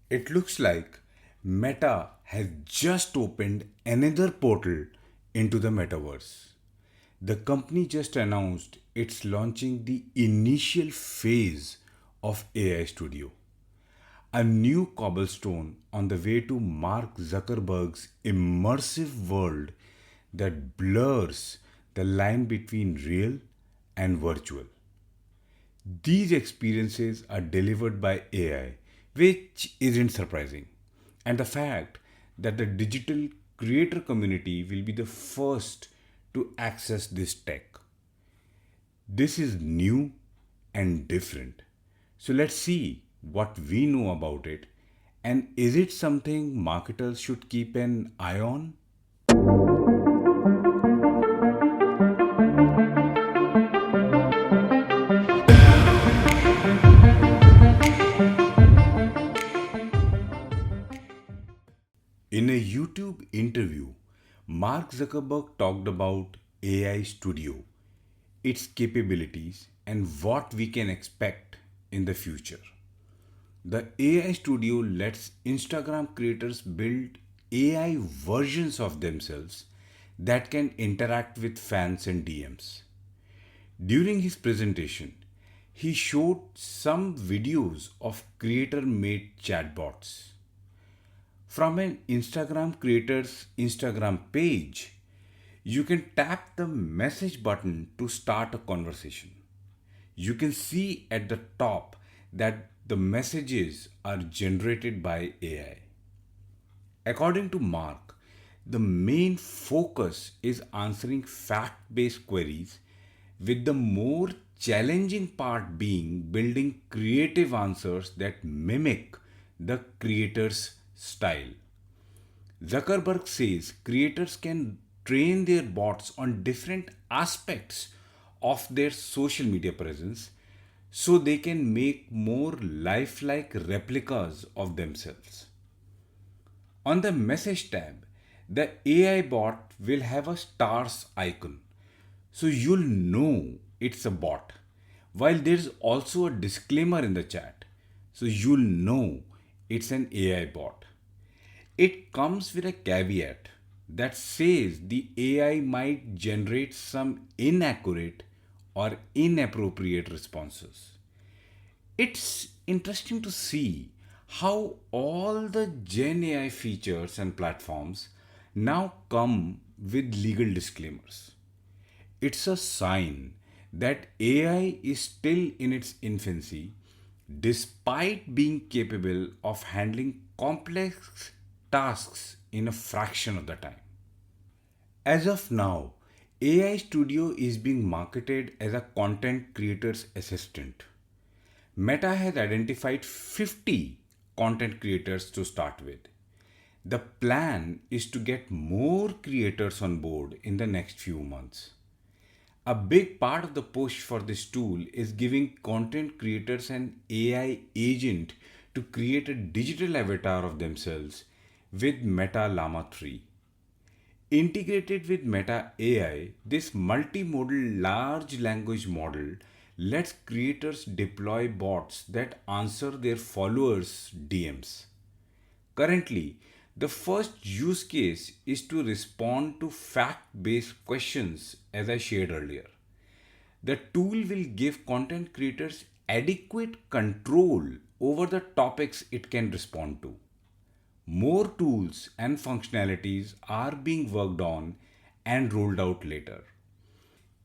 It looks like Meta has just opened another portal into the metaverse. The company just announced it's launching the initial phase of AI Studio, a new cobblestone on the way to Mark Zuckerberg's immersive world that blurs the line between real and virtual. These experiences are delivered by AI, which isn't surprising. And the fact that the digital creator community will be the first to access this tech. This is new and different. So let's see what we know about it, and is it something marketers should keep an eye on? In a YouTube interview, Mark Zuckerberg talked about AI Studio, its capabilities, and what we can expect in the future. The AI Studio lets Instagram creators build AI versions of themselves that can interact with fans and DMs. During his presentation, he showed some videos of creator made chatbots. From an Instagram creator's Instagram page, you can tap the message button to start a conversation. You can see at the top that the messages are generated by AI. According to Mark, the main focus is answering fact based queries, with the more challenging part being building creative answers that mimic the creator's style. Zuckerberg says creators can train their bots on different aspects of their social media presence so they can make more lifelike replicas of themselves. On the message tab, the AI bot will have a stars icon, so you'll know it's a bot. While there's also a disclaimer in the chat, so you'll know it's an AI bot. It comes with a caveat that says the AI might generate some inaccurate or inappropriate responses. It's interesting to see how all the Gen AI features and platforms now come with legal disclaimers. It's a sign that AI is still in its infancy despite being capable of handling complex tasks in a fraction of the time. As of now, AI Studio is being marketed as a content creator's assistant. Meta has identified 50 content creators to start with. The plan is to get more creators on board in the next few months. A big part of the push for this tool is giving content creators an AI agent to create a digital avatar of themselves with Meta Llama 3. Integrated with Meta AI, this multimodal large language model lets creators deploy bots that answer their followers' DMs. Currently, the first use case is to respond to fact based questions, as I shared earlier. The tool will give content creators adequate control over the topics it can respond to. More tools and functionalities are being worked on and rolled out later.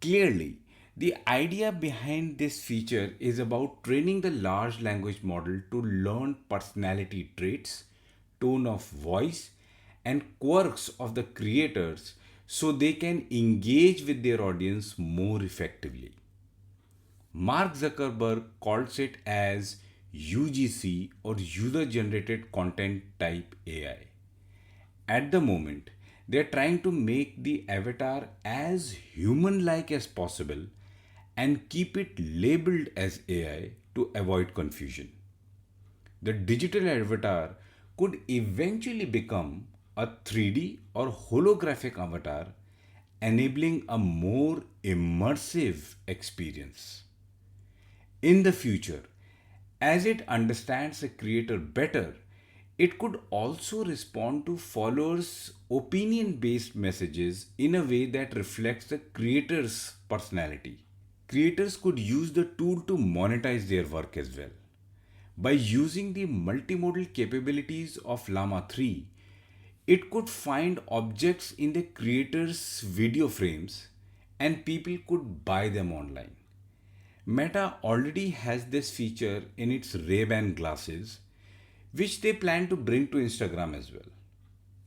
Clearly, the idea behind this feature is about training the large language model to learn personality traits, tone of voice, and quirks of the creators so they can engage with their audience more effectively. Mark Zuckerberg calls it as UGC, or user generated content type AI. At the moment, they are trying to make the avatar as human like as possible and keep it labeled as AI to avoid confusion. The digital avatar could eventually become a 3D or holographic avatar, enabling a more immersive experience. In the future, as it understands the creator better, It could also respond to followers' opinion based messages in a way that reflects the creator's personality. Creators could use the tool to monetize their work as well. By using the multimodal capabilities of Llama 3, it could find objects in the creator's video frames and people could buy them online. Meta already has this feature in its Ray-Ban glasses, which they plan to bring to Instagram as well.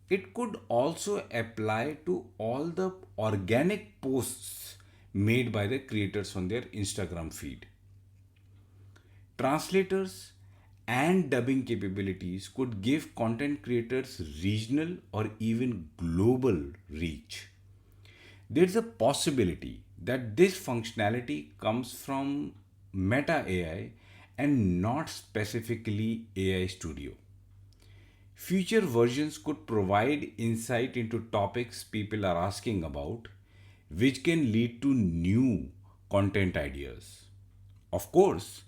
It could also apply to all the organic posts made by the creators on their Instagram feed. Translators and dubbing capabilities could give content creators regional or even global reach. There's a possibility that this functionality comes from Meta AI and not specifically AI Studio. Future versions could provide insight into topics people are asking about, which can lead to new content ideas. Of course,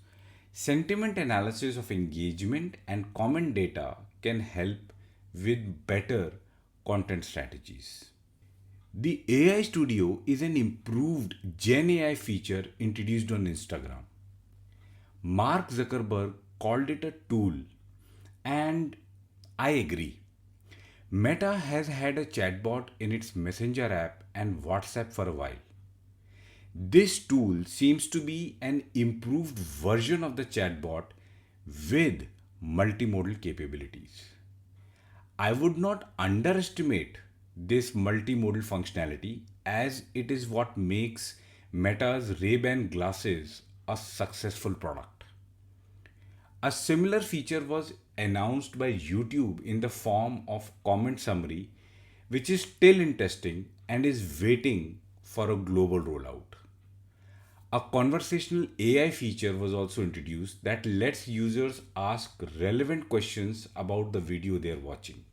sentiment analysis of engagement and comment data can help with better content strategies. The AI Studio is an improved Gen AI feature introduced on Instagram. Mark Zuckerberg called it a tool, and I agree. Meta has had a chatbot in its Messenger app and WhatsApp for a while. This tool seems to be an improved version of the chatbot with multimodal capabilities. I would not underestimate this multimodal functionality as it is what makes Meta's Ray-Ban glasses a successful product. A similar feature was announced by YouTube in the form of comment summary, which is still in testing and is waiting for a global rollout. A conversational AI feature was also introduced that lets users ask relevant questions about the video they are watching.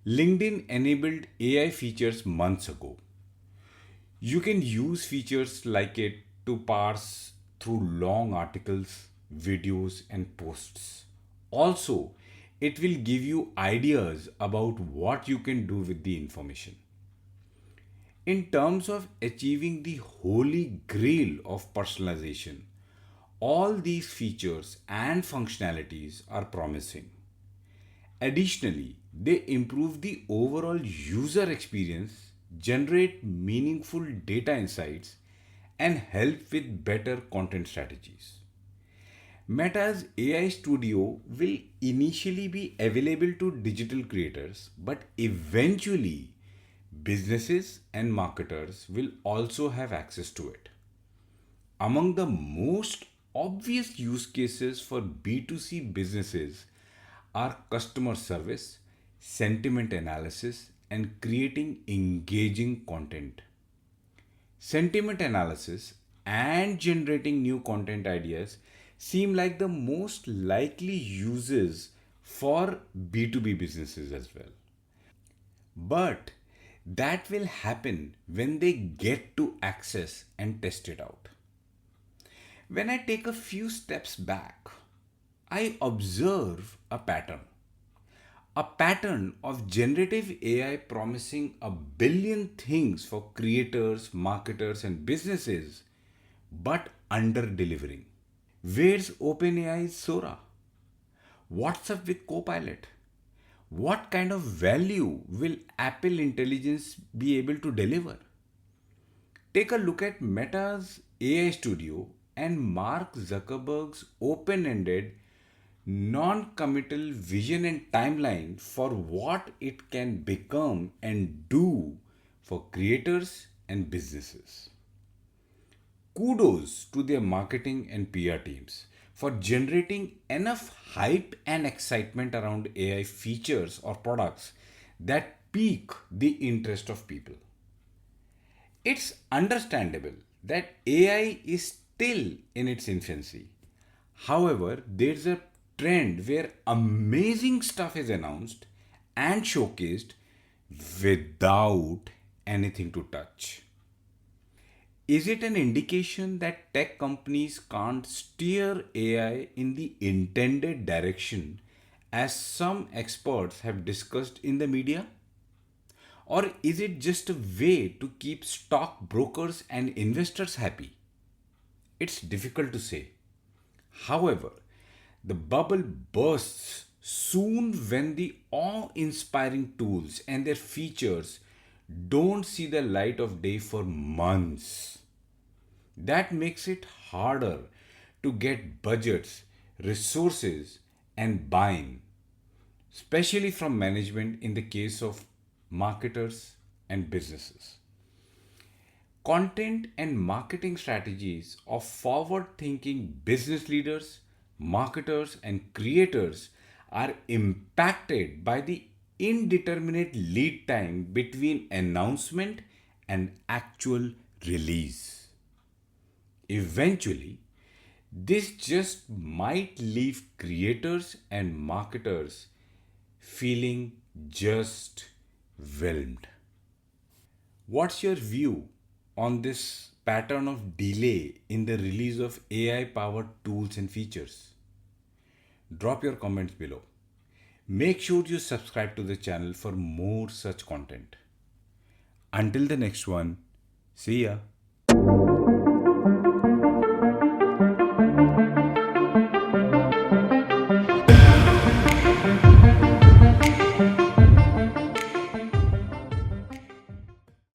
LinkedIn enabled AI features months ago. You can use features like it to parse through long articles, videos, and posts. Also, it will give you ideas about what you can do with the information. In terms of achieving the holy grail of personalization, all these features and functionalities are promising. Additionally, they improve the overall user experience, generate meaningful data insights, and help with better content strategies. Meta's AI Studio will initially be available to digital creators, but eventually, businesses and marketers will also have access to it. Among the most obvious use cases for B2C businesses are customer service, sentiment analysis, and creating engaging content. Sentiment analysis and generating new content ideas seem like the most likely uses for B2B businesses as well. But that will happen when they get to access and test it out. When I take a few steps back, I observe a pattern. A pattern of generative AI promising a billion things for creators, marketers, and businesses, but under delivering. Where's OpenAI's Sora? What's up with Copilot? What kind of value will Apple Intelligence be able to deliver? Take a look at Meta's AI Studio and Mark Zuckerberg's open ended, non committal vision and timeline for what it can become and do for creators and businesses. Kudos to their marketing and PR teams for generating enough hype and excitement around AI features or products that pique the interest of people. It's understandable that AI is still in its infancy. However, there's a trend where amazing stuff is announced and showcased without anything to touch. Is it an indication that tech companies can't steer AI in the intended direction as some experts have discussed in the media? Or is it just a way to keep stockbrokers and investors happy? It's difficult to say. However, the bubble bursts soon when the awe inspiring tools and their features don't see the light of day for months. That makes it harder to get budgets, resources, and buy-in, especially from management in the case of marketers and businesses. Content and marketing strategies of forward thinking business leaders, marketers, and creators are impacted by the indeterminate lead time between announcement and actual release. Eventually, this just might leave creators and marketers feeling just whelmed. What's your view on this pattern of delay in the release of AI powered tools and features? Drop your comments below. Make sure you subscribe to the channel for more such content. Until the next one, see ya.